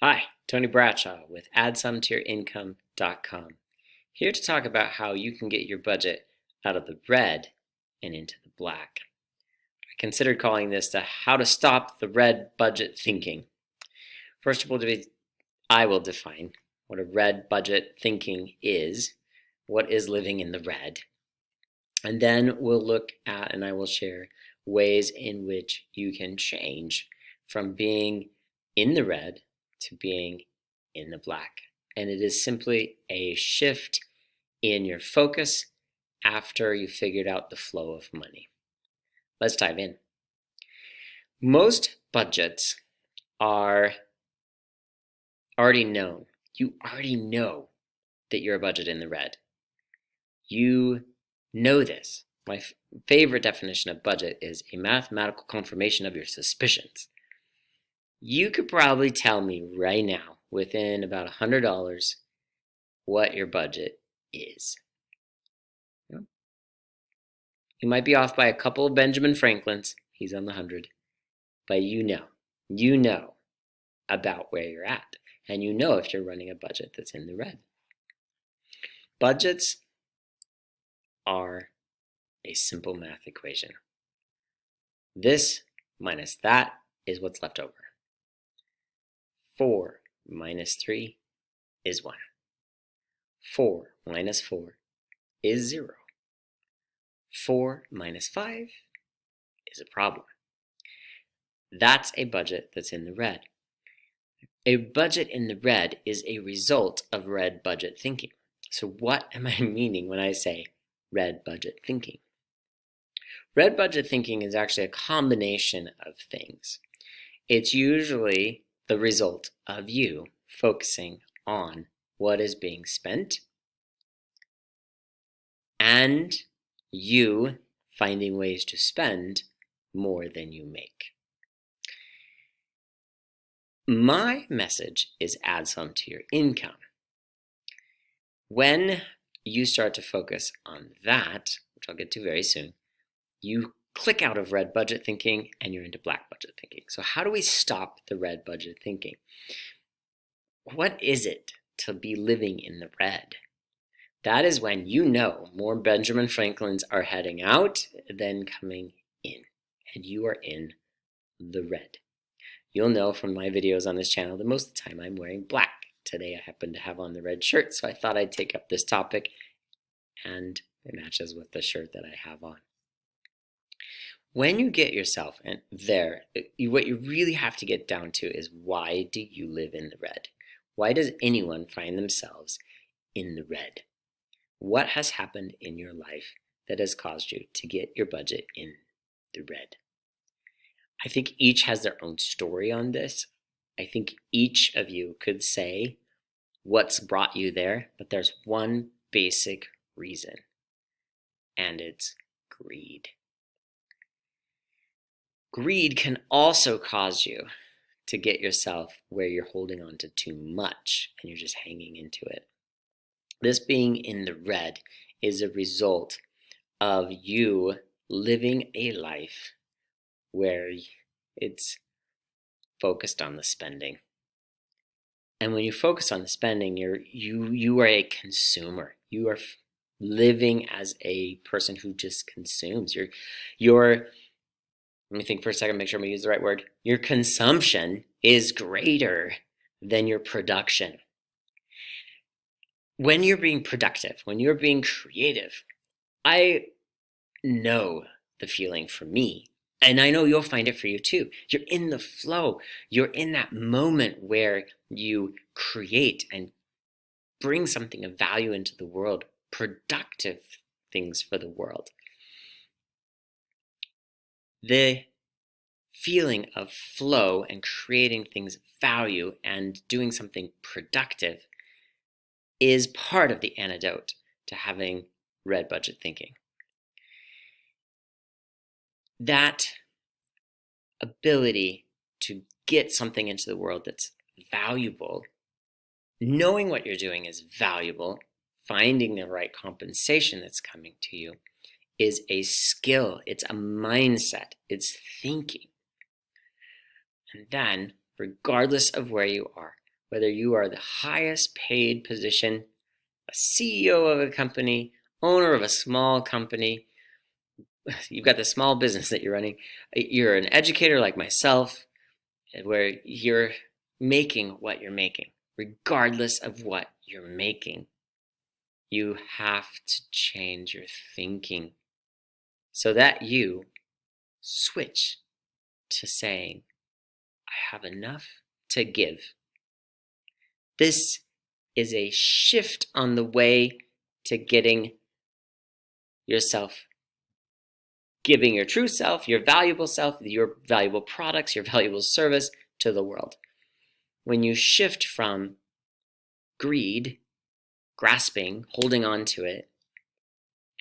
Hi, Tony Bradshaw with AddSomeToYourIncome.com. Here to talk about how you can get your budget out of the red and into the black. I considered calling this the How to Stop the Red Budget Thinking. First of all, I will define what a red budget thinking is, what is living in the red, and then we'll look at and I will share ways in which you can change from being in the red to being in the black. And it is simply a shift in your focus after you figured out the flow of money. Let's dive in. Most budgets are already known. You already know that you're a budget in the red. You know this. My favorite definition of budget is a mathematical confirmation of your suspicions. You could probably tell me right now, within about $100, what your budget is. You might be off by a couple of Benjamin Franklins. He's on the 100. But you know about where you're at. And you know if you're running a budget that's in the red. Budgets are a simple math equation. This minus that is what's left over. 4 minus 3 is 1. 4 minus 4 is 0. 4 minus 5 is a problem. That's a budget that's in the red. A budget in the red is a result of red budget thinking. So what am I meaning when I say red budget thinking? Red budget thinking is actually a combination of things. It's usually the result of you focusing on what is being spent and you finding ways to spend more than you make. My message is add some to your income. When you start to focus on that, which I'll get to very soon, you click out of red budget thinking and you're into black budget thinking. So how do we stop the red budget thinking? What is it to be living in the red? That is when you know more Benjamin Franklins are heading out than coming in, and you are in the red. You'll know from my videos on this channel that most of the time I'm wearing black. Today I happen to have on the red shirt, so I thought I'd take up this topic, and it matches with the shirt that I have on. When you get yourself there, what you really have to get down to is, why do you live in the red? Why does anyone find themselves in the red? What has happened in your life that has caused you to get your budget in the red? I think each has their own story on this. I think each of you could say what's brought you there, but there's one basic reason, and it's greed. Greed can also cause you to get yourself where you're holding on to too much and you're just hanging into it. This being in the red is a result of you living a life where it's focused on the spending. And when you focus on the spending, you are a consumer. You are living as a person who just consumes. Let me think for a second, make sure I'm gonna use the right word. Your consumption is greater than your production. When you're being productive, when you're being creative, I know the feeling for me, and I know you'll find it for you too. You're in the flow. You're in that moment where you create and bring something of value into the world, productive things for the world. The feeling of flow and creating things of value and doing something productive is part of the antidote to having red budget thinking. That ability to get something into the world that's valuable, knowing what you're doing is valuable, finding the right compensation that's coming to you, is a skill. It's a mindset. It's thinking. And then, regardless of where you are, whether you are the highest paid position, a CEO of a company, owner of a small company, you've got the small business that you're running, you're an educator like myself, where you're making what you're making, regardless of what you're making. You have to change your thinking so that you switch to saying, I have enough to give. This is a shift on the way to getting yourself, giving your true self, your valuable products, your valuable service to the world. When you shift from greed, grasping, holding on to it,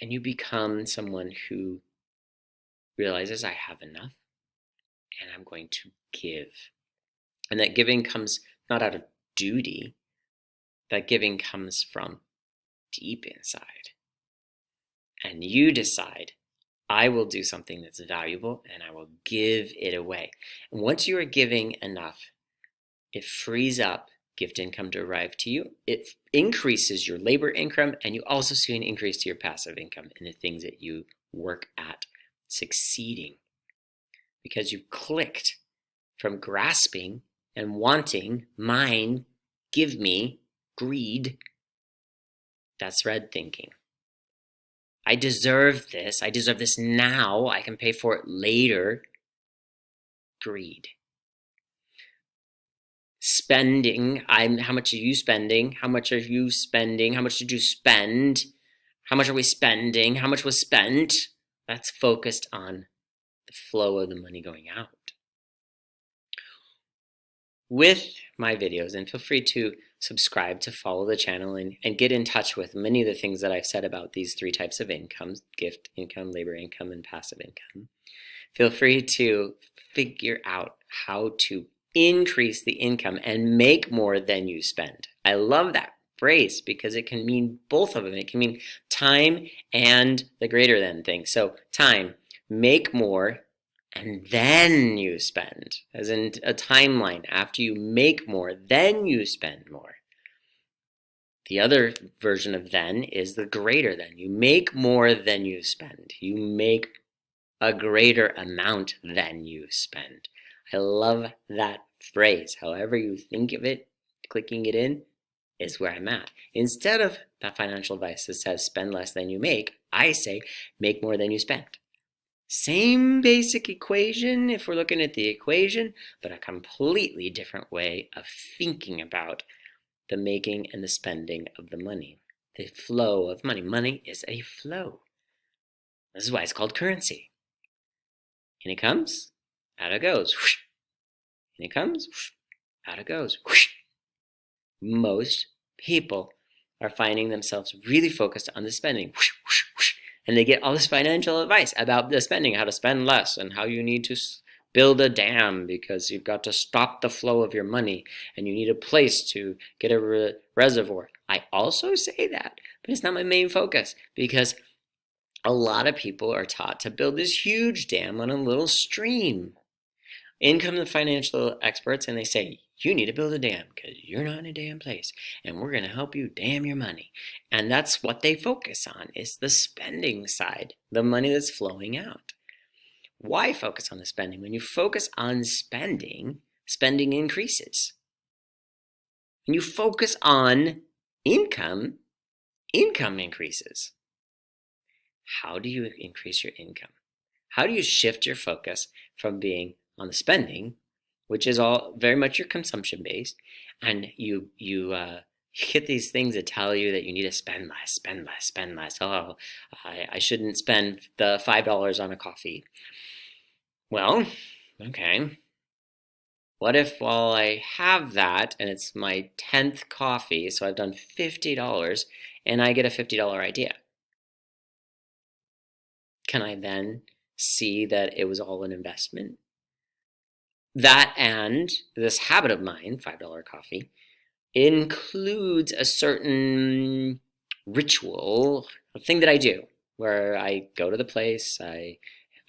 and you become someone who realizes I have enough and I'm going to give. And that giving comes not out of duty, that giving comes from deep inside. And you decide, I will do something that's valuable and I will give it away. And once you are giving enough, it frees up gift income to arrive to you. It increases your labor income, and you also see an increase to your passive income in the things that you work at succeeding. Because you've clicked from grasping and wanting, mine, give me, greed. That's red thinking. I deserve this. I deserve this now. I can pay for it later. Greed. Spending. How much are you spending? How much are you spending? How much did you spend? How much are we spending? How much was spent? That's focused on the flow of the money going out. With my videos, and feel free to subscribe to follow the channel and get in touch with many of the things that I've said about these three types of incomes: gift income, labor income, and passive income. Feel free to figure out how to increase the income and make more than you spend. I love that phrase because it can mean both of them. It can mean time and the greater than thing. So time, make more, and then you spend, as in a timeline. After you make more, then you spend more. The other version of then is the greater than. You make more than you spend. You make a greater amount than you spend. I love that phrase. However you think of it, clicking it in is where I'm at. Instead of that financial advice that says spend less than you make, I say make more than you spend. Same basic equation if we're looking at the equation, but a completely different way of thinking about the making and the spending of the money. The flow of money. Money is a flow. This is why it's called currency. In it comes, out it goes. In it comes, out it goes. Most people are finding themselves really focused on the spending. And they get all this financial advice about the spending, how to spend less, and how you need to build a dam because you've got to stop the flow of your money and you need a place to get a reservoir. I also say that, but it's not my main focus because a lot of people are taught to build this huge dam on a little stream. In come the financial experts and they say, you need to build a dam because you're not in a damn place and we're going to help you dam your money. And that's what they focus on, is the spending side, the money that's flowing out. Why focus on the spending? When you focus on spending, spending increases. When you focus on income, income increases. How do you increase your income? How do you shift your focus from being on the spending, which is all very much your consumption based, and you get these things that tell you that you need to spend less, spend less, spend less. Oh, I shouldn't spend the $5 on a coffee. Well, okay. What if while I have that, and it's my 10th coffee, so I've done $50, and I get a $50 idea? Can I then see that it was all an investment? That and this habit of mine, $5 coffee, includes a certain ritual, a thing that I do, where I go to the place, I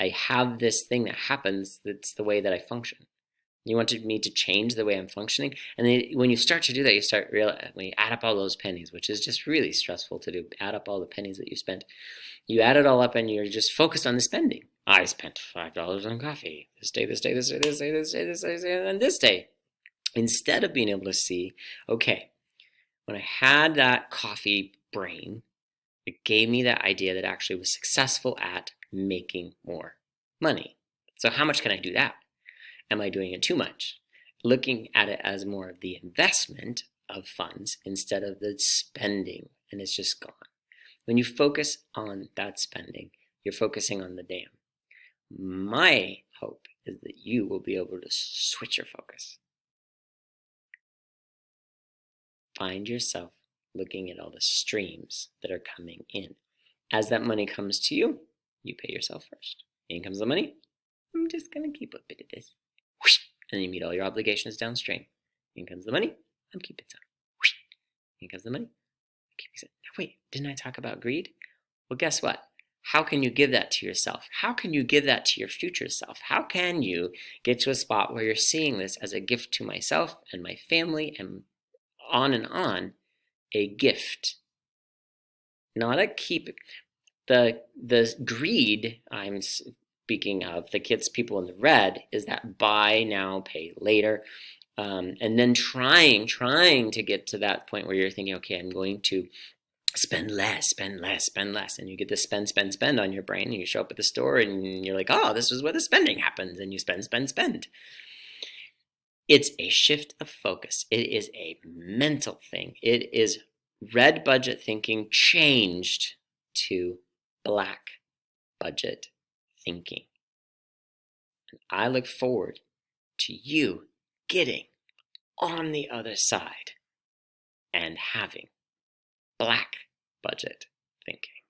have this thing that happens that's the way that I function. You want me to change the way I'm functioning. And then when you start to do that, you start realizing, when you add up all those pennies, which is just really stressful to do, add up all the pennies that you spent. You add it all up and you're just focused on the spending. I spent $5 on coffee this day, this day, this day, this day, this day, this day, and this day. Instead of being able to see, okay, when I had that coffee brain, it gave me that idea that actually was successful at making more money. So how much can I do that? Am I doing it too much? Looking at it as more of the investment of funds instead of the spending, and it's just gone. When you focus on that spending, you're focusing on the dam. My hope is that you will be able to switch your focus. Find yourself looking at all the streams that are coming in. As that money comes to you, you pay yourself first. In comes the money. I'm just going to keep a bit of this. And then you meet all your obligations downstream. In comes the money. I'm keeping some. In comes the money. I'm keeping some. Now wait, didn't I talk about greed? Well, guess what? How can you give that to yourself? How can you give that to your future self? How can you get to a spot where you're seeing this as a gift to myself and my family and on, a gift, not a keep. The greed I'm speaking of, the kids, people in the red, is that buy now, pay later, and then trying to get to that point where you're thinking, okay, I'm going to spend less, and you get this spend on your brain, and you show up at the store, and you're like, oh, this is where the spending happens, and you spend. It's a shift of focus. It is a mental thing. It is red budget thinking changed to black budget thinking. And I look forward to you getting on the other side and having black budget thinking.